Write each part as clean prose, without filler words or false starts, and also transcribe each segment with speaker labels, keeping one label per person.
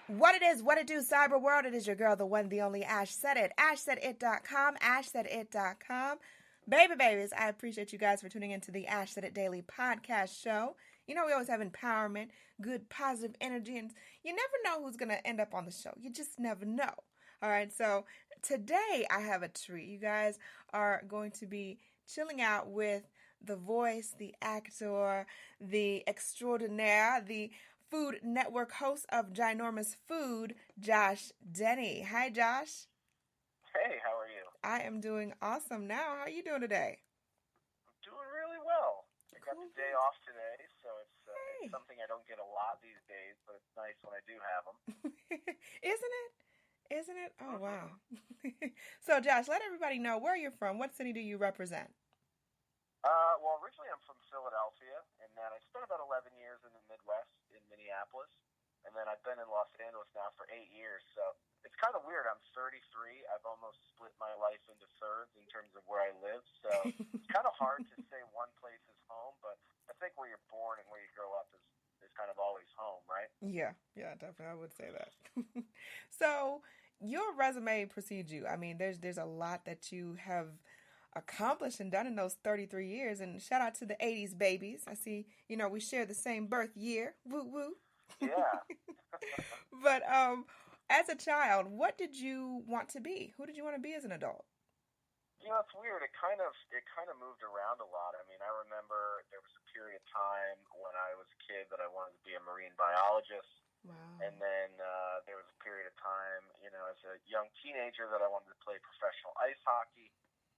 Speaker 1: What it is, what it do, cyber world. It is your girl, the one, the only Ash said it. AshSaidIt.com. AshSaidIt.com. Babies, I appreciate you guys for tuning into the Ash Said It Daily podcast show. You know, we always have empowerment, good, positive energy, and you never know who's going to end up on the show. You just never know. All right, so today I have a treat. You guys are going to be chilling out with the voice, the actor, the extraordinaire, the Food Network host of Ginormous Food, Josh Denny. Hi, Josh.
Speaker 2: Hey, how are you?
Speaker 1: I am doing awesome now. How are you doing today?
Speaker 2: I'm doing really well. I got the day off today, so it's
Speaker 1: Hey.
Speaker 2: something I don't get a lot these days, but it's nice when I do have them.
Speaker 1: Isn't it? Isn't it? Oh, wow. So, Josh, let everybody know where you're from. What city do you represent?
Speaker 2: Well, originally I'm from Philadelphia, and then I spent about 11 years in the Midwest in Minneapolis, and then I've been in Los Angeles now for 8 years, so it's kind of weird. I'm 33. I've almost split my life into thirds in terms of where I live, so it's kind of hard to say one place is home, but I think where you're born and where you grow up is kind of always home, right?
Speaker 1: Yeah, definitely. I would say that. So, your resume precedes you. I mean, there's a lot that you have accomplished and done in those 33 years. And shout out to the 80s babies. I see, we share the same birth year. Woo woo.
Speaker 2: Yeah.
Speaker 1: But as a child, what did you want to be? Who did you want to be as an adult?
Speaker 2: You know, it's weird. It kind of moved around a lot. I mean, I remember there was a period of time when I was a kid that I wanted to be a marine biologist.
Speaker 1: Wow.
Speaker 2: And then there was a period of time, as a young teenager that I wanted to play professional ice hockey.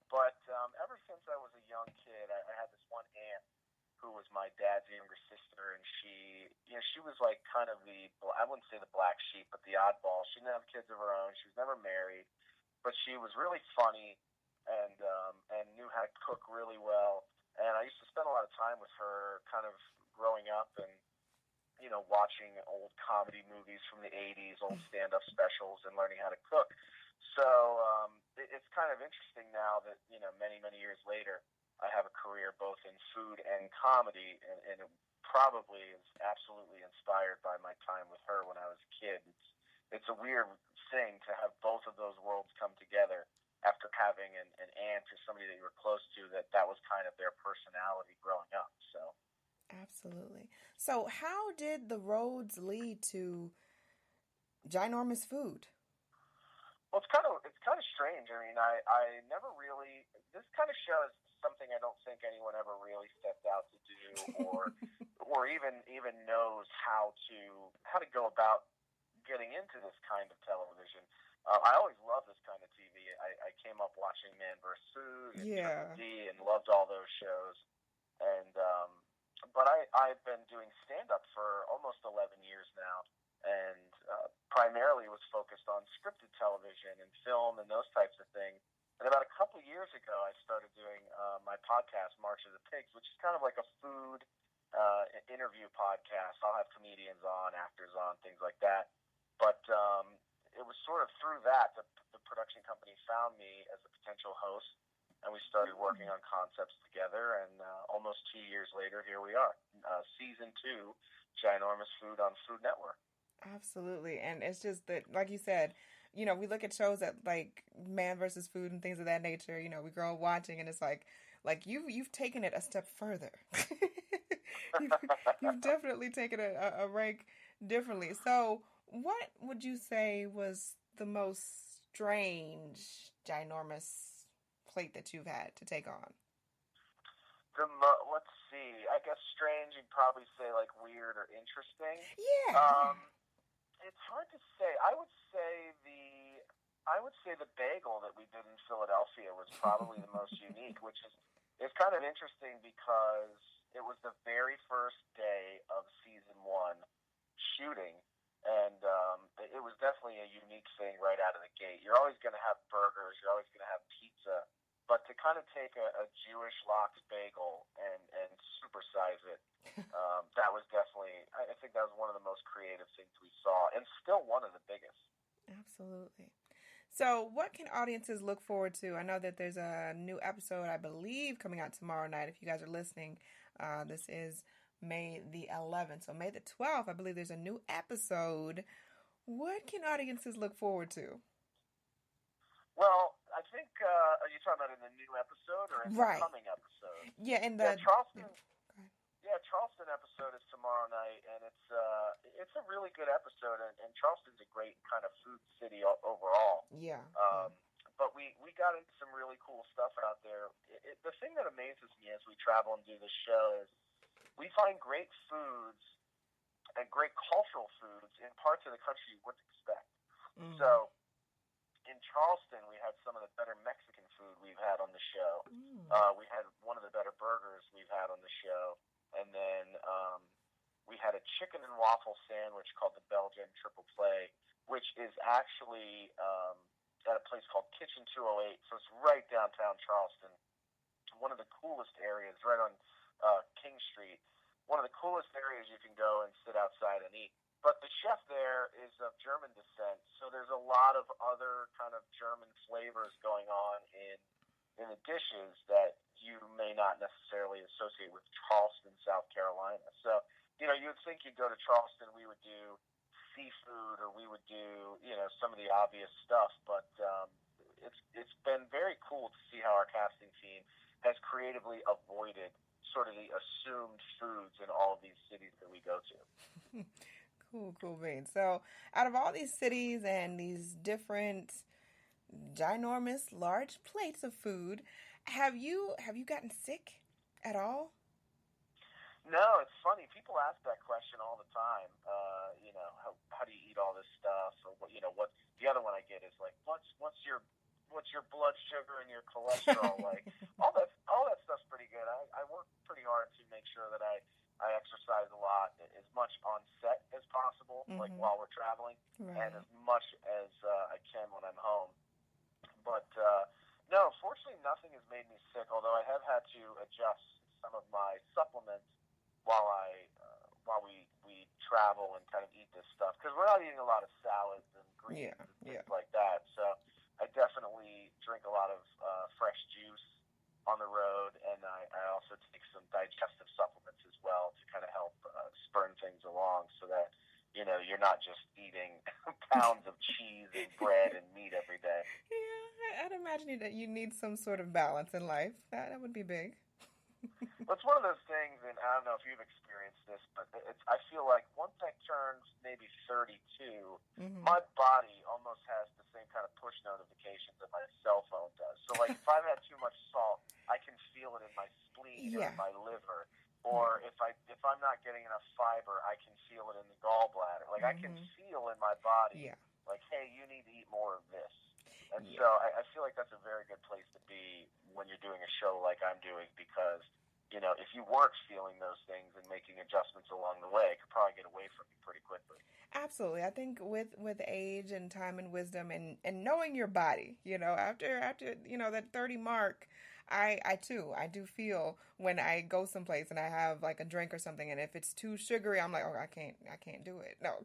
Speaker 2: But ever since I was a young kid, I had this one aunt who was my dad's younger sister, and she was like kind of I wouldn't say the black sheep, but the oddball. She didn't have kids of her own. She was never married, but she was really funny and knew how to cook really well. And I used to spend a lot of time with her, kind of growing up and watching old comedy movies from the 80s, old stand-up specials, and learning how to cook. So it's kind of interesting now that, many, many years later, I have a career both in food and comedy, and it probably is absolutely inspired by my time with her when I was a kid. It's a weird thing to have both of those worlds come together after having an aunt or somebody that you were close to that was kind of their personality growing up. So.
Speaker 1: Absolutely. So, how did the roads lead to Ginormous Food?
Speaker 2: Well, it's kind of strange. I mean, I never really. This kind of show is something I don't think anyone ever really stepped out to do, or even knows how to go about getting into this kind of television. I always loved this kind of TV. I came up watching Man vs. Food and
Speaker 1: Yeah.
Speaker 2: D and loved all those shows, and but I've been doing stand-up for almost 11 years now, and primarily was focused on scripted television and film and those types of things. And about a couple years ago, I started doing my podcast, March of the Pigs, which is kind of like a food interview podcast. I'll have comedians on, actors on, things like that. But it was sort of through that the production company found me as a potential host, and we started working on concepts together, and almost 2 years later, here we are. Season 2, Ginormous Food on Food Network.
Speaker 1: Absolutely. And it's just that, like you said, we look at shows that like Man versus Food and things of that nature, we grow up watching, and it's like you've taken it a step further. you've definitely taken a rank differently. So what would you say was the most strange, ginormous plate that you've had to take on?
Speaker 2: Let's see. I guess strange. You'd probably say like weird or interesting.
Speaker 1: Yeah.
Speaker 2: It's hard to say. I would say the bagel that we did in Philadelphia was probably the most unique, which is kind of interesting because it was the very first day of season 1 shooting. And it was definitely a unique thing right out of the gate. You're always going to have burgers. You're always going to have pizza. But to kind of take a Jewish lox bagel and supersize it, that was definitely, I think that was one of the most creative things we saw, and still one of the biggest.
Speaker 1: Absolutely. So what can audiences look forward to? I know that there's a new episode, I believe, coming out tomorrow night. If you guys are listening, this is May the 11th. So May the 12th, I believe there's a new episode. What can audiences look forward to?
Speaker 2: Well, I think are you talking about in the new episode or in the
Speaker 1: Right.
Speaker 2: coming episode?
Speaker 1: Yeah, in
Speaker 2: Yeah,
Speaker 1: the yeah.
Speaker 2: Charleston.
Speaker 1: Go ahead.
Speaker 2: Yeah, Charleston episode is tomorrow night, and it's a really good episode. And Charleston's a great kind of food city overall.
Speaker 1: Yeah. Yeah.
Speaker 2: Um, but we got into some really cool stuff out there. The thing that amazes me as we travel and do this show is we find great foods and great cultural foods in parts of the country you wouldn't expect.
Speaker 1: Mm.
Speaker 2: So in Charleston, we had some of the better Mexican food we've had on the show.
Speaker 1: Mm.
Speaker 2: We had one of the better burgers we've had on the show, and then we had a chicken and waffle sandwich called the Belgian Triple Play, which is actually at a place called Kitchen 208. So it's right downtown Charleston. One of the coolest areas, right on King Street. One of the coolest areas you can go and sit outside and eat. But the chef there is of German descent, so there's a lot of other kind of German flavors going on in the dishes that you may not necessarily associate with Charleston, South Carolina. So, you would think you'd go to Charleston, we would do seafood, or we would do, some of the obvious stuff. But it's been very cool to see how our casting team has creatively avoided sort of the assumed foods in all of these cities that we go to.
Speaker 1: Cool, cool beans. So, out of all these cities and these different ginormous large plates of food, have you gotten sick at all?
Speaker 2: No, it's funny. People ask that question all the time. How do you eat all this stuff? Or what? The other one I get is like, what's your blood sugar and your cholesterol like? All that stuff's pretty good. I work pretty hard to make sure that I exercise a lot, as much on set as possible, like
Speaker 1: Mm-hmm.
Speaker 2: while we're traveling, and
Speaker 1: Right.
Speaker 2: as much as I can when I'm home. But no, fortunately, nothing has made me sick. Although I have had to adjust some of my supplements while we travel and kind of eat this stuff, because we're not eating a lot of salads and greens
Speaker 1: Yeah.
Speaker 2: and
Speaker 1: Yeah.
Speaker 2: things like that. So I definitely drink a lot of fresh juice on the road, and I also take some digestive supplements as well to kind of help spurn things along, so that you're not just eating pounds of cheese and bread and meat every day.
Speaker 1: Yeah, I'd imagine that you need some sort of balance in life. That would be big.
Speaker 2: Well, it's one of those things, and I don't know if you've experienced this, but I feel like once I turned maybe 32,
Speaker 1: Mm-hmm.
Speaker 2: my body almost has the same kind of push notifications that my cell phone does. So, like, if I've had too much salt, I can feel it in my spleen or
Speaker 1: Yeah.
Speaker 2: in my liver.
Speaker 1: Yeah.
Speaker 2: Or if I'm not getting enough fiber, I can feel it in the gallbladder. Like, I can
Speaker 1: Mm-hmm.
Speaker 2: feel in my body,
Speaker 1: Yeah.
Speaker 2: like, hey, you need to eat more of this. And
Speaker 1: Yeah.
Speaker 2: so I feel like that's a very good place to be when you're doing a show like I'm doing, because if you weren't feeling those things and making adjustments along the way, it could probably get away from you pretty quickly.
Speaker 1: Absolutely. I think with age and time and wisdom and knowing your body, after that 30 mark, I do feel when I go someplace and I have like a drink or something, and if it's too sugary, I'm like, oh, I can't do it. No,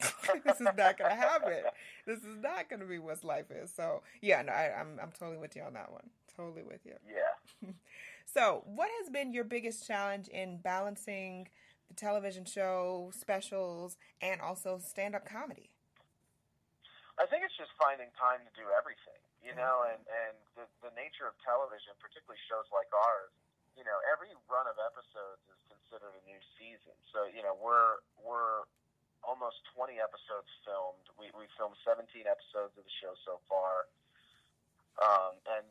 Speaker 1: this is not gonna happen. This is not gonna be what life is. So yeah, no, I'm totally with you on that one. Totally with you.
Speaker 2: Yeah.
Speaker 1: So, what has been your biggest challenge in balancing the television show, specials, and also stand-up comedy?
Speaker 2: I think it's just finding time to do everything,
Speaker 1: Okay.
Speaker 2: and the nature of television, particularly shows like ours, every run of episodes is considered a new season. So, we're almost 20 episodes filmed. We filmed 17 episodes of the show so far. And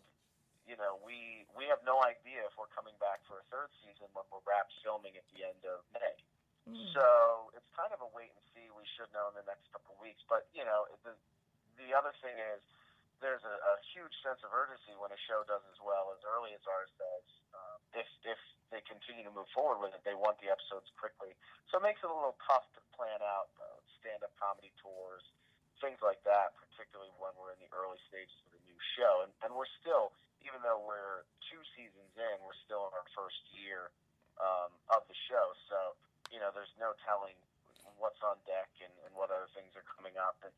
Speaker 2: we have no idea if we're coming back for a third season when we're wrapped filming at the end of May.
Speaker 1: Mm.
Speaker 2: So it's kind of a wait and see. We should know in the next couple of weeks. But the other thing is, there's a huge sense of urgency when a show does as well as early as ours does. If they continue to move forward with it, they want the episodes quickly. So it makes it a little tough to plan out stand-up comedy tours, things like that, particularly when we're in the early stages of a new show. And we're still, even though we're 2 seasons in, we're still in our first year of the show. So, there's no telling what's on deck and what other things are coming up. And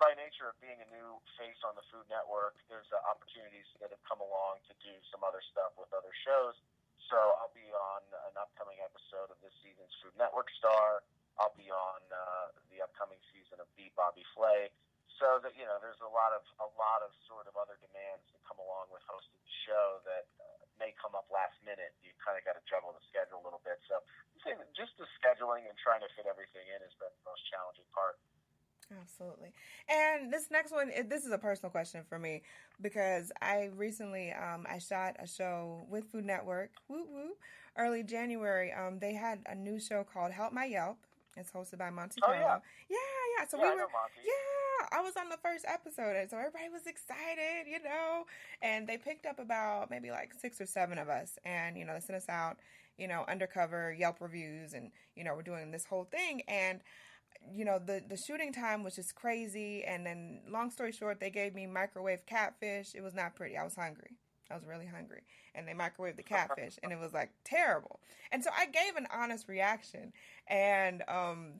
Speaker 2: by nature of being a new face on the Food Network, there's opportunities that have come along to do some other stuff with other shows. So I'll be on an upcoming episode of this season's Food Network Star. I'll be on the upcoming season of Beatbox Bobby Flay. So that, you know, there's a lot of sort of other demands that come along with hosting the show that may come up last minute. You kind of got to juggle the schedule a little bit. So I think just the scheduling and trying to fit everything in has been the most challenging part.
Speaker 1: Absolutely. And this next one, this is a personal question for me because I recently I shot a show with Food Network, woo woo, early January. They had a new show called Help My Yelp. It's hosted by Monte Carlo. Yeah. Yeah. So
Speaker 2: I know Monte.
Speaker 1: Yeah, I was on the first episode, and so everybody was excited, you know. And they picked up about maybe like 6 or 7 of us, and you know, they sent us out, you know, undercover Yelp reviews, and you know, we're doing this whole thing, and you know, the shooting time was just crazy. And then, long story short, they gave me microwave catfish. It was not pretty. I was hungry. I was really hungry. And they microwaved the catfish, and it was like terrible. And so I gave an honest reaction. And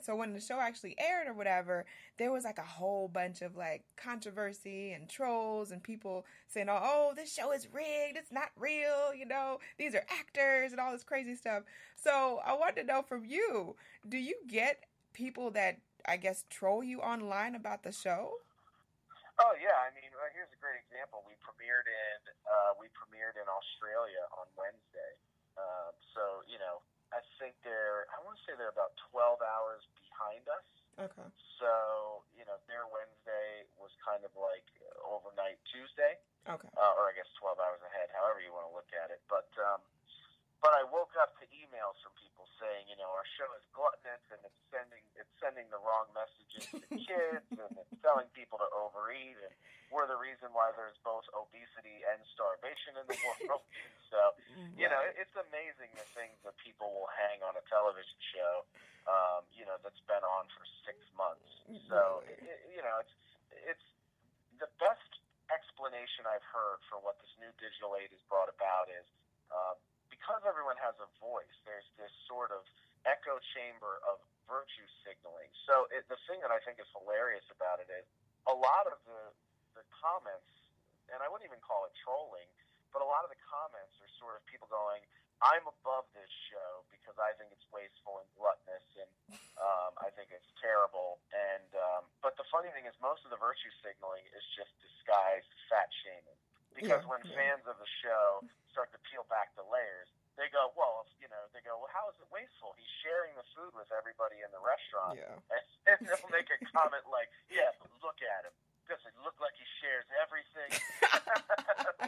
Speaker 1: so when the show actually aired or whatever, there was like a whole bunch of like controversy and trolls and people saying, oh, this show is rigged. It's not real. You know, these are actors and all this crazy stuff. So I wanted to know from you, do you get people that, I guess, troll you online about the show?
Speaker 2: Oh yeah, I mean, here's a great example. We premiered in Australia on Wednesday. So you know, I want to say they're about 12 hours behind us.
Speaker 1: Okay.
Speaker 2: So you know, their Wednesday was kind of like overnight Tuesday.
Speaker 1: Okay.
Speaker 2: Or I guess 12 hours ahead, however you want to look at it. But I woke up to emails from people saying, you know, our show is gluttonous and it's sending the wrong messages to kids and it's telling people to overeat, and we're the reason why there's both obesity and starvation in the world. So, you know, it's amazing the things that people will hang on a television show, you know, that's been on for 6 months. So, you know, it's the best explanation I've heard for what this new digital age has brought about is, because everyone has a voice, there's this sort of echo chamber of virtue signaling. So the thing that I think is hilarious about it is a lot of the comments, and I wouldn't even call it trolling, but a lot of the comments are sort of people going, I'm above this show because I think it's wasteful and gluttonous, and I think it's terrible. And but the funny thing is most of the virtue signaling is just disguised fat shaming. Because when fans of the show start to peel back the layers, they go, well, how is it wasteful? He's sharing the food with everybody in the restaurant.
Speaker 1: Yeah.
Speaker 2: And they'll make a comment like, yeah, but look at him. Does it look like he shares everything?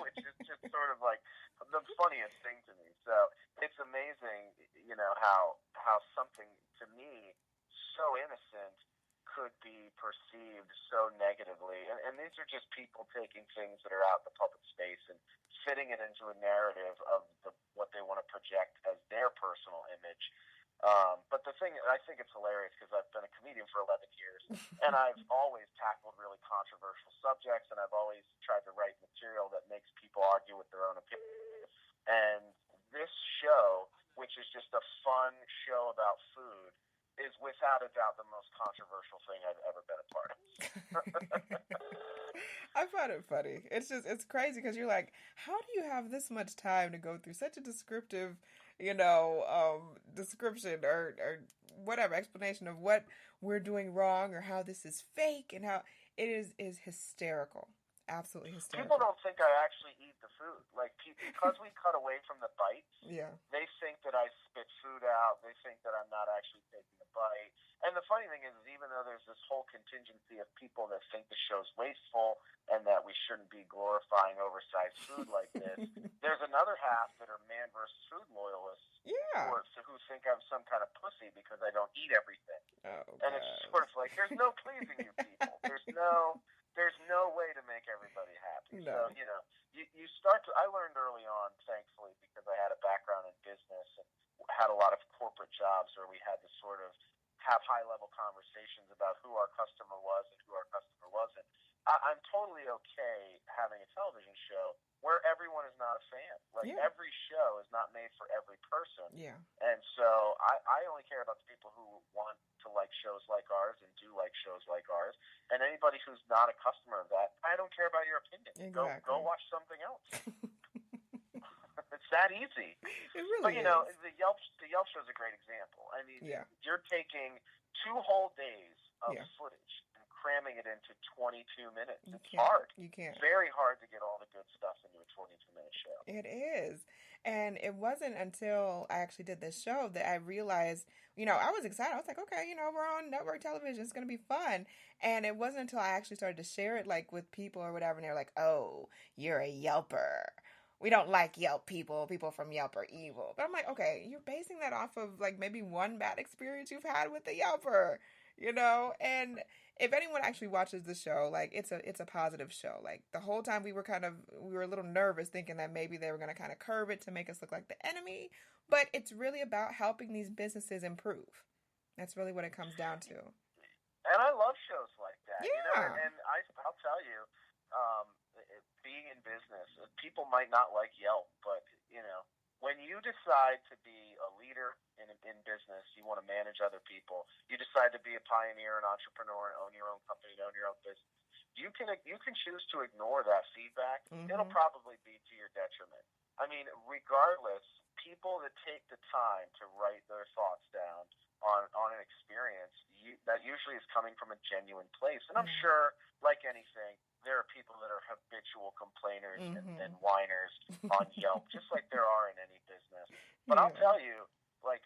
Speaker 2: Which is just sort of like the funniest thing to me. So it's amazing, you know, how something, to me, so innocent could be perceived so negatively. And these are just people taking things that are out in the public space and fitting it into a narrative of what they want to project as their personal image. But the thing, I think it's hilarious because I've been a comedian for 11 years, and I've always tackled really controversial subjects, and I've always tried to write material that makes people argue with their own opinion. And this show, which is just a fun show about food, is without a doubt the most controversial thing I've ever been a part of.
Speaker 1: I find it funny. It's crazy because you're like, how do you have this much time to go through such a descriptive, you know, description or whatever explanation of what we're doing wrong or how this is fake and how it is hysterical. Absolutely hysterical.
Speaker 2: People don't think I actually eat the food. Like, because we cut away from the bites, they think that I spit food out. They think that I'm not actually taking a bite. And the funny thing is, even though there's this whole contingency of people that think the show's wasteful and that we shouldn't be glorifying oversized food like this, there's another half that are man versus food loyalists who think I'm some kind of pussy because I don't eat everything. And it's sort of like, there's no pleasing you people. There's no way to make everybody happy.
Speaker 1: No.
Speaker 2: So, you know, you start to, I learned early on, thankfully, because I had a background in business and had a lot of corporate jobs where we had to sort of have high-level conversations about who our customer was and who our customer wasn't. I'm totally okay having a television show where everyone is not a fan. Like, every show is not made for every person.
Speaker 1: Yeah.
Speaker 2: And so I only care about the people who want to like shows like ours and do like shows like ours. And anybody who's not a customer of that, I don't care about your opinion.
Speaker 1: Exactly.
Speaker 2: Go watch something else. It's that easy.
Speaker 1: It really
Speaker 2: But, you know, the Yelp show is a great example. I mean, you're taking 2 whole days of footage and cramming it into 22 minutes. It's
Speaker 1: can't.
Speaker 2: hard.
Speaker 1: You can't.
Speaker 2: Very hard to get all the good stuff into a 22-minute show.
Speaker 1: It is. And it wasn't until I actually did this show that I realized, I was excited. I was like, okay, we're on network television. It's going to be fun. And it wasn't until I actually started to share it like with people or whatever. And they're like, oh, you're a Yelper. We don't like Yelp people. People from Yelp are evil. But I'm like, okay, you're basing that off of like maybe one bad experience you've had with a Yelper, And if anyone actually watches the show, like it's a positive show. Like the whole time we were a little nervous thinking that maybe they were going to kind of curve it to make us look like the enemy. But it's really about helping these businesses improve. That's really what it comes down to.
Speaker 2: And I love shows like that.
Speaker 1: Yeah.
Speaker 2: And I'll tell you, being in business, people might not like Yelp, but when you decide to be a leader in business, you want to manage other people. You decide to be a pioneer, an entrepreneur, and own your own company, and own your own business. You can choose to ignore that feedback. Mm-hmm. It'll probably be to your detriment. I mean, regardless, people that take the time to write their thoughts down on an experience, that usually is coming from a genuine place. And I'm sure, like anything, there are people that are habitual complainers and whiners on Yelp, just like there are in any business. But I'll tell you, like,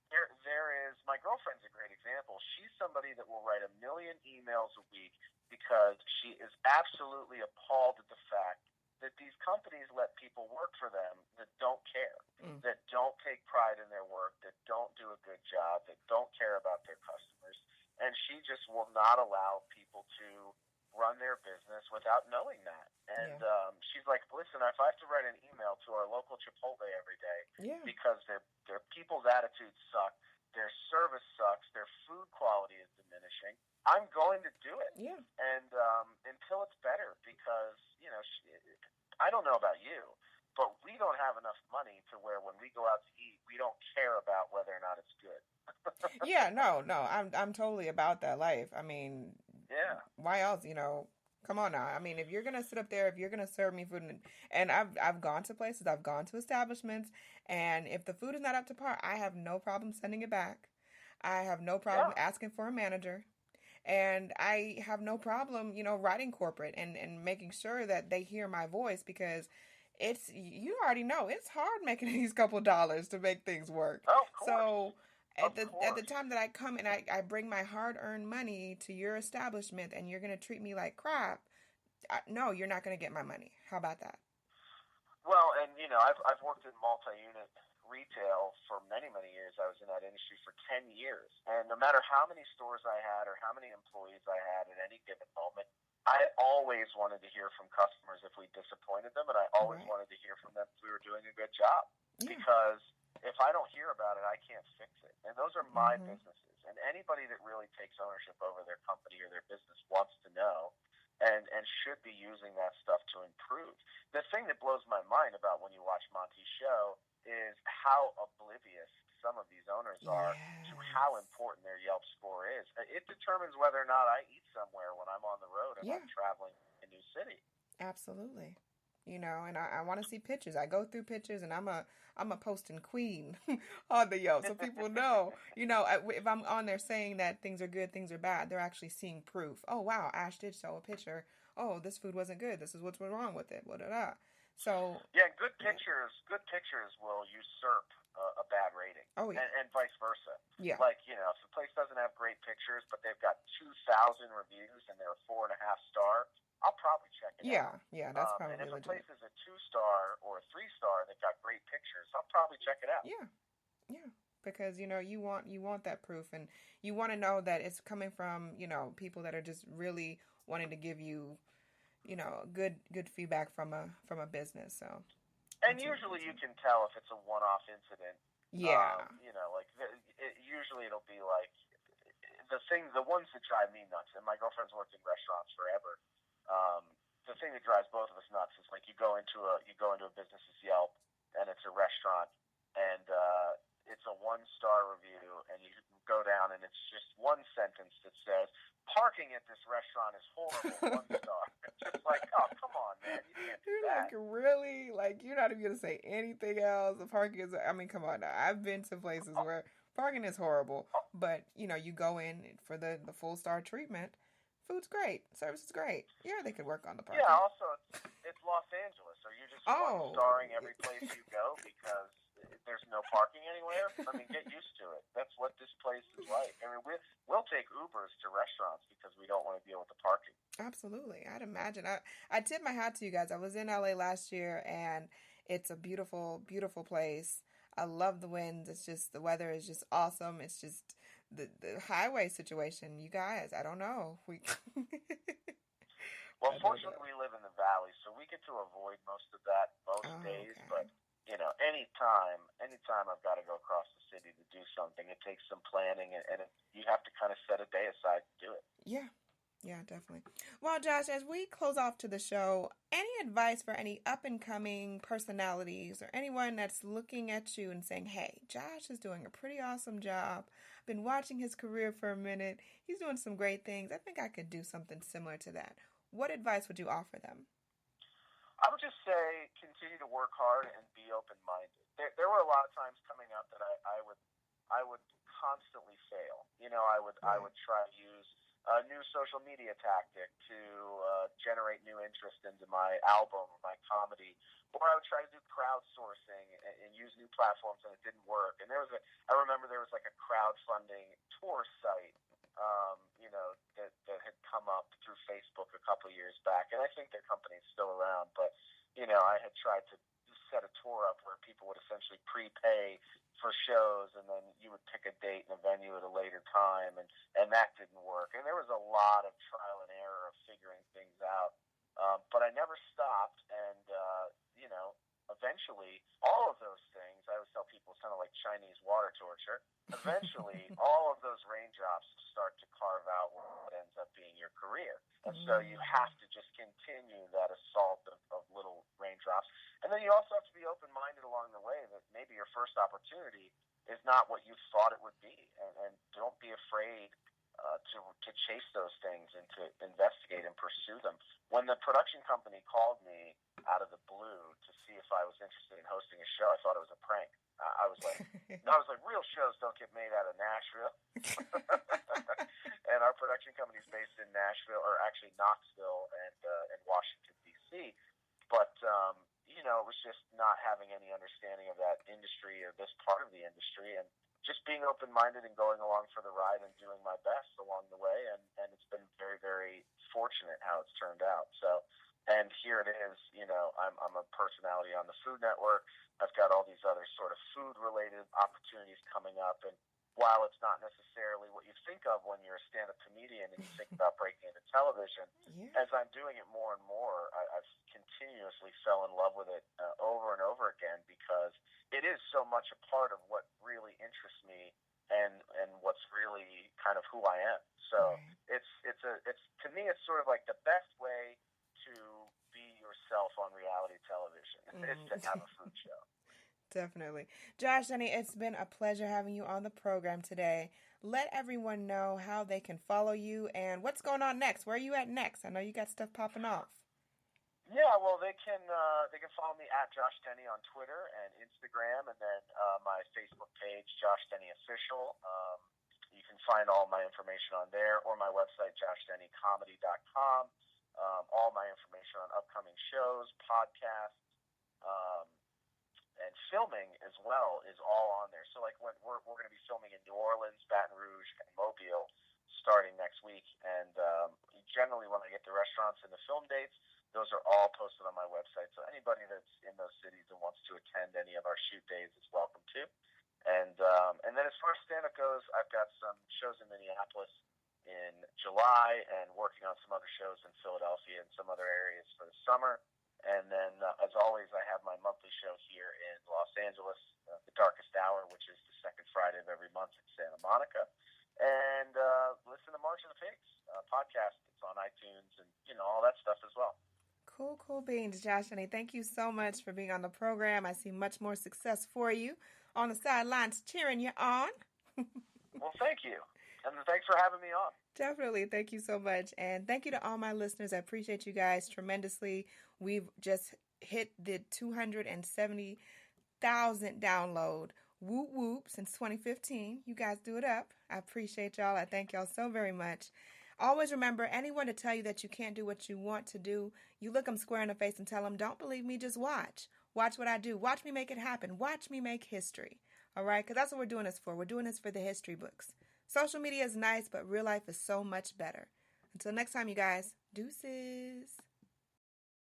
Speaker 2: there is, my girlfriend's a great example. She's somebody that will write 1 million emails a week because she is absolutely appalled at the fact that these companies let people work for them that don't care, that don't take pride in their work, that don't do a good job, that don't care about their customers. And she just will not allow people to run their business without knowing that. And she's like, listen, if I have to write an email to our local Chipotle every day because their people's attitudes suck, their service sucks, their food quality is diminishing, I'm going to do it.
Speaker 1: Yeah.
Speaker 2: And until it's better, because, I don't know about you, but we don't have enough money to where when we go out to eat, we don't care about whether or not it's good.
Speaker 1: Yeah, no, I'm totally about that life. I mean, why else, come on now. I mean, if you're going to sit up there, if you're going to serve me food, and I've gone to places, I've gone to establishments, and if the food is not up to par, I have no problem sending it back. I have no problem asking for a manager. And I have no problem, writing corporate and making sure that they hear my voice, because you already know, it's hard making these couple dollars to make things work.
Speaker 2: Oh, of course.
Speaker 1: So at the time that I come and I bring my hard-earned money to your establishment and you're going to treat me like crap, no, you're not going to get my money. How about that?
Speaker 2: Well, and, I've worked in multi-unit retail for many, many years. I was in that industry for 10 years. And no matter how many stores I had or how many employees I had at any given moment, I always wanted to hear from customers if we disappointed them, and I always wanted to hear from them if we were doing a good job. Yeah. Because if I don't hear about it, I can't fix it. And those are my businesses. And anybody that really takes ownership over their company or their business wants to know and should be using that stuff to improve. The thing that blows my mind about when you watch Monty's show is how oblivious some of these owners are to how important their Yelp score is. It determines whether or not I eat somewhere when I'm on the road and I'm traveling in a new city.
Speaker 1: Absolutely. And I want to see pictures. I go through pictures, and I'm a posting queen on the Yelp, so people know. If I'm on there saying that things are good, things are bad, they're actually seeing proof. Oh wow, Ash did show a picture. Oh, this food wasn't good. This is what's wrong with it. So
Speaker 2: good pictures will usurp a bad rating.
Speaker 1: Oh yeah,
Speaker 2: and vice versa.
Speaker 1: Yeah,
Speaker 2: like if the place doesn't have great pictures, but they've got 2,000 reviews and they're a 4.5 star, I'll probably check it out.
Speaker 1: Yeah, that's probably
Speaker 2: legit. And if
Speaker 1: legit.
Speaker 2: a place is a 2-star or a 3-star, they've got great pictures, I'll probably check it out.
Speaker 1: Yeah, because you want that proof, and you want to know that it's coming from people that are just really wanting to give you good feedback from a business. So,
Speaker 2: and usually you can tell if it's a one-off incident.
Speaker 1: Yeah.
Speaker 2: Usually it'll be like the ones that drive me nuts. And my girlfriend's worked in restaurants forever. The thing that drives both of us nuts is like you go into a business's Yelp and it's a restaurant and it's a 1-star review, and you go down and it's just one sentence that says, "Parking at this restaurant is horrible, 1 star." It's just like, oh, come on, man. You can't do that.
Speaker 1: Like, really? Like, you're not even going to say anything else? The parking is, come on now. I've been to places where parking is horrible, but, you go in for the full star treatment. Food's great. Service is great. Yeah, they could work on the
Speaker 2: Yeah,
Speaker 1: parking.
Speaker 2: also, it's Los Angeles. Are you just
Speaker 1: Oh,
Speaker 2: one-starring every place you go because there's no parking anywhere? I mean, get used to it. That's what this place is like. I mean, we'll take Ubers to restaurants because we don't want to deal with the parking.
Speaker 1: absolutely. I'd imagine. I tip my hat to you guys. I was in LA last year, and it's a beautiful, beautiful place. I love the winds. It's just the weather is just awesome. It's just the highway situation. You guys, I don't know. We
Speaker 2: Well,
Speaker 1: I don't
Speaker 2: fortunately,
Speaker 1: know.
Speaker 2: we live in the valley, so we get to avoid most of that most
Speaker 1: Oh,
Speaker 2: days.
Speaker 1: okay.
Speaker 2: But anytime I've got to go across the city to do something, it takes some planning, and you have to kind of set a day aside to do it.
Speaker 1: Yeah. Yeah, definitely. Well, Josh, as we close off to the show, any advice for any up and coming personalities or anyone that's looking at you and saying, hey, Josh is doing a pretty awesome job. I've been watching his career for a minute. He's doing some great things. I think I could do something similar to that. What advice would you offer them?
Speaker 2: I would just say continue to work hard and be open minded. There were a lot of times coming up that I would constantly fail. I
Speaker 1: Right.
Speaker 2: would try to use a new social media tactic to generate new interest into my album or my comedy, or I would try to do crowdsourcing and use new platforms, and it didn't work. And I remember there was like a crowdfunding tour site, that had come up through Facebook a couple of years back, and I think their company's still around, but I had tried to set a tour up where people would essentially prepay for shows, and then you would pick a date and a venue at a later time, and that didn't work. And there was a lot of trial and error of figuring things out, but I never stopped, and eventually, all of those things, I always tell people, it's kind of like Chinese water torture. Eventually, all of those raindrops start to carve out what ends up being your career. And so you have to just continue that assault of little raindrops. And then you also have to be open-minded along the way that maybe your first opportunity is not what you thought it would be. And don't be afraid to chase those things and to investigate and pursue them. When the production company called me out of the blue to see if I was interested in hosting a show, I thought it was a prank. I was like, no, I was like, real shows don't get made out of Nashville. And our production company is based in Nashville, or actually Knoxville and Washington D.C. But it was just not having any understanding of that industry or this part of the industry, and just being open-minded and going along for the ride and doing my best along the way. And it's been very, very fortunate how it's turned out. So, and here it is, I'm a personality on the Food Network. I've got all these other sort of food-related opportunities coming up. And while it's not necessarily what you think of when you're a stand-up comedian and you think about breaking into television,
Speaker 1: Yeah.
Speaker 2: as I'm doing it more and more, I've continuously fell in love with it over and over again, because it is so much a part of what really interests me and what's really kind of who I am. So
Speaker 1: Right.
Speaker 2: it's to me, it's sort of like the best way to be yourself on reality television is to have a food show.
Speaker 1: Definitely. Josh, Denny, it's been a pleasure having you on the program today. Let everyone know how they can follow you and what's going on next. Where are you at next? I know you got stuff popping off.
Speaker 2: Yeah, well, they can follow me at Josh Denny on Twitter and Instagram, and then my Facebook page, Josh Denny Official. You can find all my information on there, or my website, joshdennycomedy.com. All my information on upcoming shows, podcasts, um, and filming as well is all on there. So like when we're going to be filming in New Orleans, Baton Rouge, and Mobile starting next week. And generally when I get the restaurants and the film dates, those are all posted on my website. So anybody that's in those cities and wants to attend any of our shoot days is welcome to. And then as far as stand-up goes, I've got some shows in Minneapolis in July and working on some other shows in Philadelphia and some other areas for the summer. And then, as always, I have my monthly show here in Los Angeles, The Darkest Hour, which is the second Friday of every month in Santa Monica. And listen to March of the Pigs podcast. It's on iTunes and, all that stuff as well.
Speaker 1: Cool, cool beans, Josh. Denny, thank you so much for being on the program. I see much more success for you on the sidelines cheering you on.
Speaker 2: Well, thank you. And thanks for having me on.
Speaker 1: Definitely. Thank you so much. And thank you to all my listeners. I appreciate you guys tremendously. We've just hit the 270,000 download. Whoop whoop since 2015. You guys do it up. I appreciate y'all. I thank y'all so very much. Always remember, anyone to tell you that you can't do what you want to do, you look them square in the face and tell them, don't believe me, just watch. Watch what I do. Watch me make it happen. Watch me make history. All right? Because that's what we're doing this for. We're doing this for the history books. Social media is nice, but real life is so much better. Until next time, you guys, deuces.